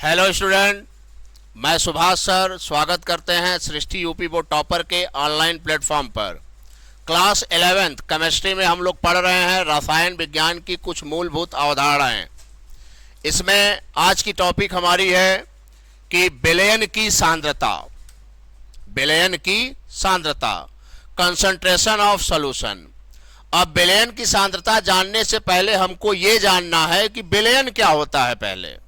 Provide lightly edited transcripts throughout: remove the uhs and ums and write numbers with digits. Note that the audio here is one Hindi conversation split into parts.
हेलो स्टूडेंट, मैं सुभाष सर स्वागत करते हैं सृष्टि यूपी बोर्ड टॉपर के ऑनलाइन प्लेटफॉर्म पर। क्लास 11th केमिस्ट्री में हम लोग पढ़ रहे हैं रसायन विज्ञान की कुछ मूलभूत अवधारणाएं। इसमें आज की टॉपिक हमारी है कि विलयन की सांद्रता। विलयन की सांद्रता, कंसंट्रेशन ऑफ सॉल्यूशन। अब विलयन की सांद्रता जानने से पहले हमको ये जानना है कि विलयन क्या होता है। पहले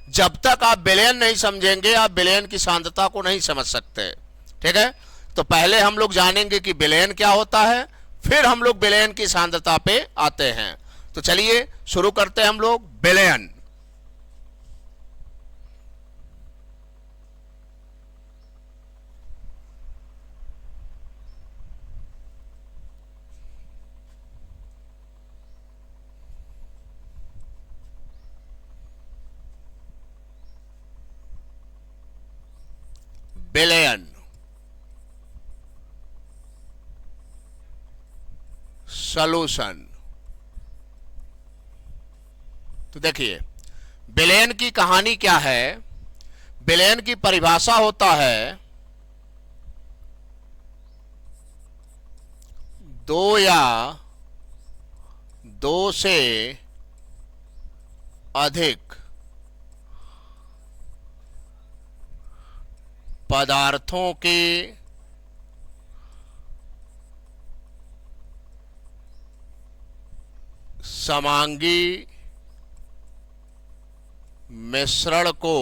जब तक आप विलयन नहीं समझेंगे आप विलयन की सांद्रता को नहीं समझ सकते। ठीक है, तो पहले हम लोग जानेंगे कि विलयन क्या होता है, फिर हम लोग विलयन की सांद्रता पे आते हैं। तो चलिए शुरू करते हैं हम लोग। विलयन, विलयन, सॉल्यूशन। तो देखिए विलयन की कहानी क्या है। विलयन की परिभाषा होता है दो या दो से अधिक पदार्थों के समांगी मिश्रण को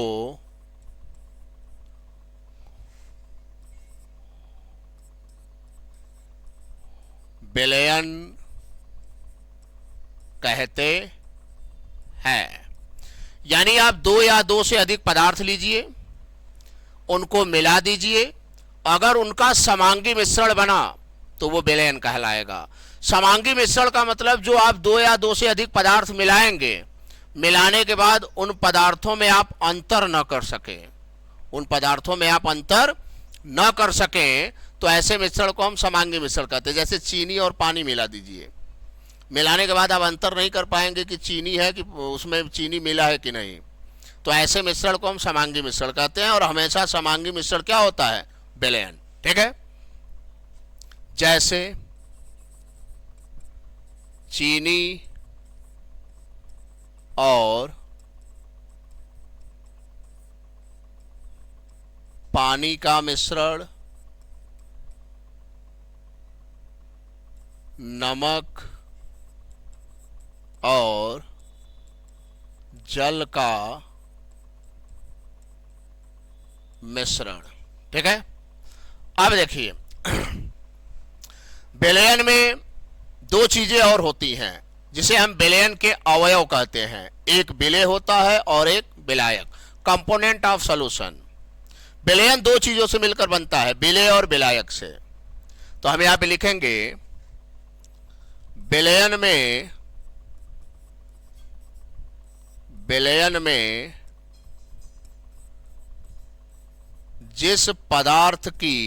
विलयन कहते हैं। यानी आप दो या दो से अधिक पदार्थ लीजिए, उनको मिला दीजिए, अगर उनका समांगी मिश्रण बना तो वो विलयन कहलाएगा। समांगी मिश्रण का मतलब जो आप दो या दो से अधिक पदार्थ मिलाएंगे, मिलाने के बाद उन पदार्थों में आप अंतर न कर सके, उन पदार्थों में आप अंतर न कर सकें तो ऐसे मिश्रण को हम समांगी मिश्रण कहते हैं। जैसे चीनी और पानी मिला दीजिए, मिलाने के बाद आप अंतर नहीं कर पाएंगे कि चीनी है कि उसमें चीनी मिला है कि नहीं, तो ऐसे मिश्रण को हम समांगी मिश्रण कहते हैं। और हमेशा समांगी मिश्रण क्या होता है? विलयन। ठीक है, जैसे चीनी और पानी का मिश्रण, नमक और जल का मिश्रण। ठीक है, अब देखिए विलयन में दो चीजें और होती हैं जिसे हम विलयन के अवयव कहते हैं। एक विलेय होता है और एक विलायक, कंपोनेंट ऑफ सॉल्यूशन। विलयन दो चीजों से मिलकर बनता है, विलेय और विलायक से। तो हम यहां पे लिखेंगे विलयन में जिस पदार्थ की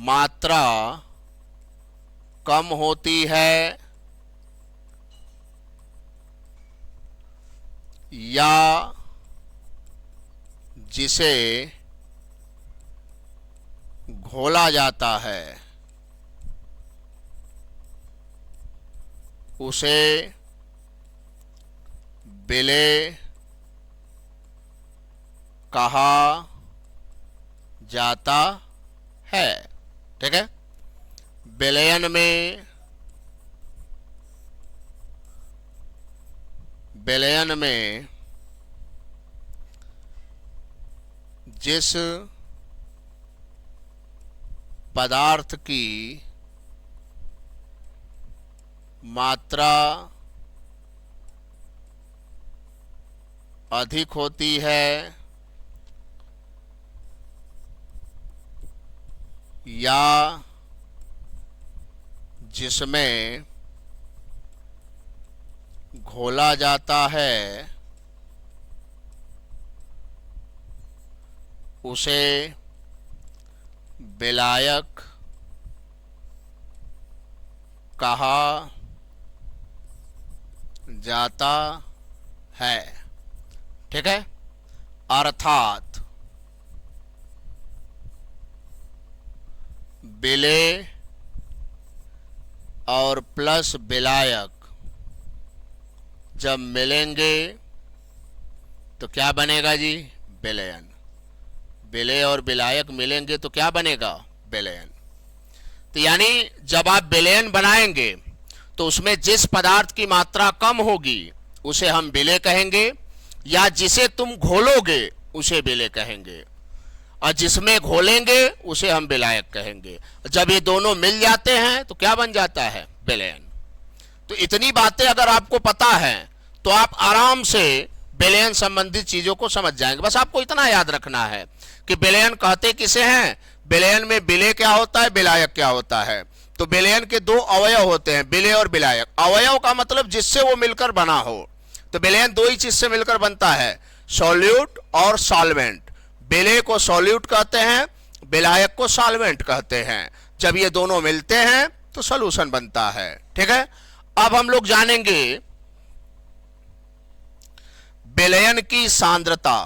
मात्रा कम होती है या जिसे घोला जाता है उसे विलेय कहा जाता है। ठीक है, विलयन में जिस पदार्थ की मात्रा अधिक होती है या जिसमें घोला जाता है उसे विलायक कहा जाता है। ठीक है, अर्थात विलेय और प्लस विलायक जब मिलेंगे तो क्या बनेगा जी? विलयन। विलेय और विलायक मिलेंगे तो क्या बनेगा? विलयन। तो यानी जब आप विलयन बनाएंगे तो उसमें जिस पदार्थ की मात्रा कम होगी उसे हम विलेय कहेंगे, या जिसे तुम घोलोगे उसे विलेय कहेंगे, और जिसमें घोलेंगे उसे हम विलायक कहेंगे। जब ये दोनों मिल जाते हैं तो क्या बन जाता है? विलयन। तो इतनी बातें अगर आपको पता है तो आप आराम से विलयन संबंधित चीजों को समझ जाएंगे। बस आपको इतना याद रखना है कि विलयन कहते किसे हैं, विलयन में विलेय क्या होता है, विलायक क्या होता है। तो विलयन के दो अवयव होते हैं, विलेय और विलायक। अवयव का मतलब जिससे वो मिलकर बना हो। तो विलयन दो ही चीज से मिलकर बनता है, सॉल्यूट और सॉल्वेंट। विलेय को सॉल्यूट कहते हैं, विलायक को सॉल्वेंट कहते हैं। जब ये दोनों मिलते हैं तो सॉल्यूशन बनता है। ठीक है, अब हम लोग जानेंगे विलयन की सांद्रता।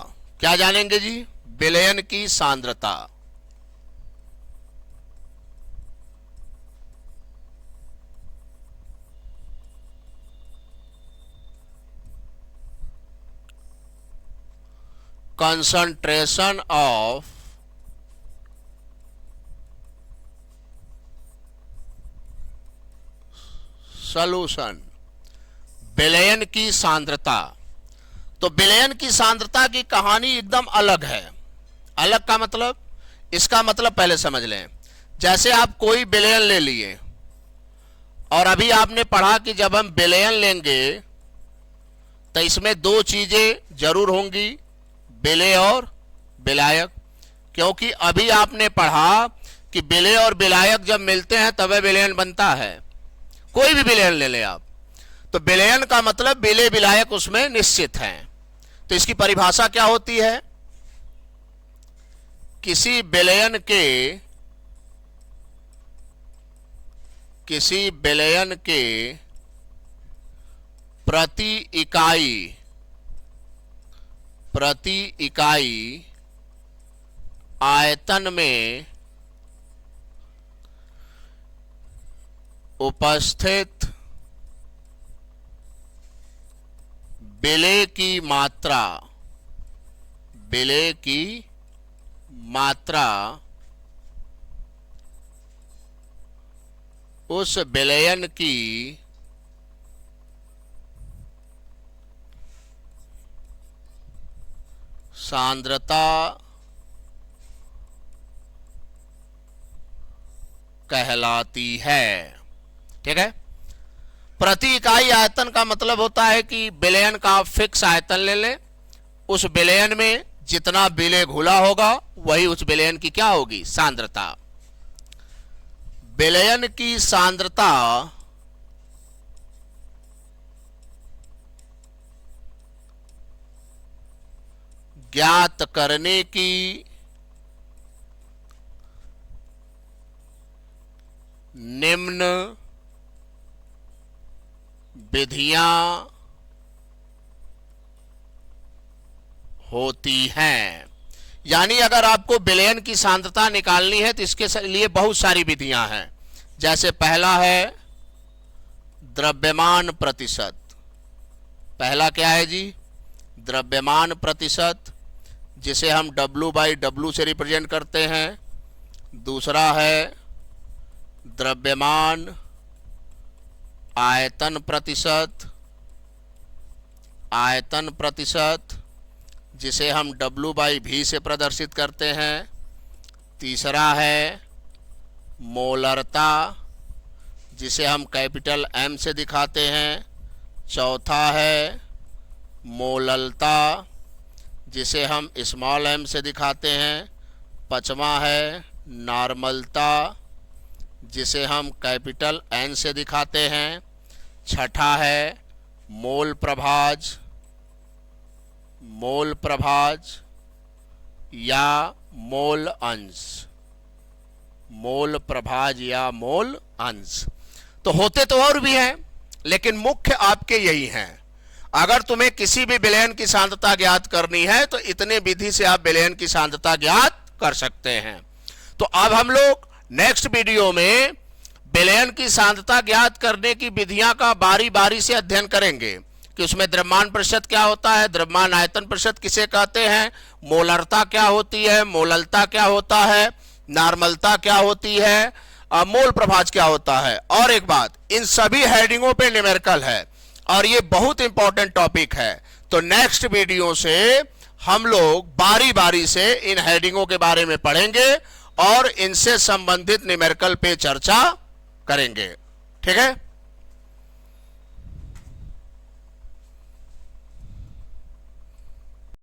क्या जानेंगे जी? विलयन की सांद्रता। concentration of solution। विलयन की सांद्रता। तो विलयन की सांद्रता की कहानी एकदम अलग है। अलग का मतलब, इसका मतलब पहले समझ लें। जैसे आप कोई विलयन ले लिए और अभी आपने पढ़ा कि जब हम विलयन लेंगे तो इसमें दो चीजें जरूर होंगी, विलेय और विलायक। क्योंकि अभी आपने पढ़ा कि विलेय और विलायक जब मिलते हैं तब विलयन बनता है। कोई भी विलयन ले लें आप, तो विलयन का मतलब विलेय विलायक उसमें निश्चित हैं। तो इसकी परिभाषा क्या होती है? किसी विलयन के प्रति इकाई आयतन में उपस्थित विलेय की मात्रा उस विलयन की सांद्रता कहलाती है। ठीक है, प्रति इकाई आयतन का मतलब होता है कि विलयन का फिक्स आयतन ले लें, उस विलयन में जितना विलेय घुला होगा वही उस विलयन की क्या होगी? सांद्रता। विलयन की सांद्रता ज्ञात करने की निम्न विधियां होती हैं। यानी अगर आपको विलयन की सांद्रता निकालनी है तो इसके लिए बहुत सारी विधियां हैं। जैसे पहला है द्रव्यमान प्रतिशत। पहला क्या है जी? द्रव्यमान प्रतिशत, जिसे हम W/W से रिप्रेजेंट करते हैं। दूसरा है द्रव्यमान आयतन प्रतिशत, जिसे हम W/V से प्रदर्शित करते हैं। तीसरा है मोलरता, जिसे हम कैपिटल M से दिखाते हैं। चौथा है मोललता, जिसे हम स्मॉल m से दिखाते हैं। पांचवा है नॉर्मलता, जिसे हम कैपिटल N से दिखाते हैं। छठा है मोल प्रभाज या मोल अंश। मोल प्रभाज या मोल अंश। तो होते तो और भी हैं, लेकिन मुख्य आपके यही हैं। अगर तुम्हें किसी भी विलयन की सांद्रता ज्ञात करनी है तो इतने विधि से आप विलयन की सांद्रता ज्ञात कर सकते हैं। तो अब हम लोग नेक्स्ट वीडियो में विलयन की सांद्रता ज्ञात करने की विधियां का बारी बारी से अध्ययन करेंगे कि उसमें द्रव्यमान प्रतिशत क्या होता है, द्रव्यमान आयतन प्रतिशत किसे कहते हैं, मोलरता क्या होती है, मोललता क्या होता है, नॉर्मलता क्या होती है, मोल प्रभाज क्या होता है। और एक बात, इन सभी हेडिंगों पे न्यूमेरिकल है और ये बहुत इंपॉर्टेंट टॉपिक है। तो नेक्स्ट वीडियो से हम लोग बारी बारी से इन हेडिंगों के बारे में पढ़ेंगे और इनसे संबंधित न्यूमेरिकल पे चर्चा करेंगे। ठीक है।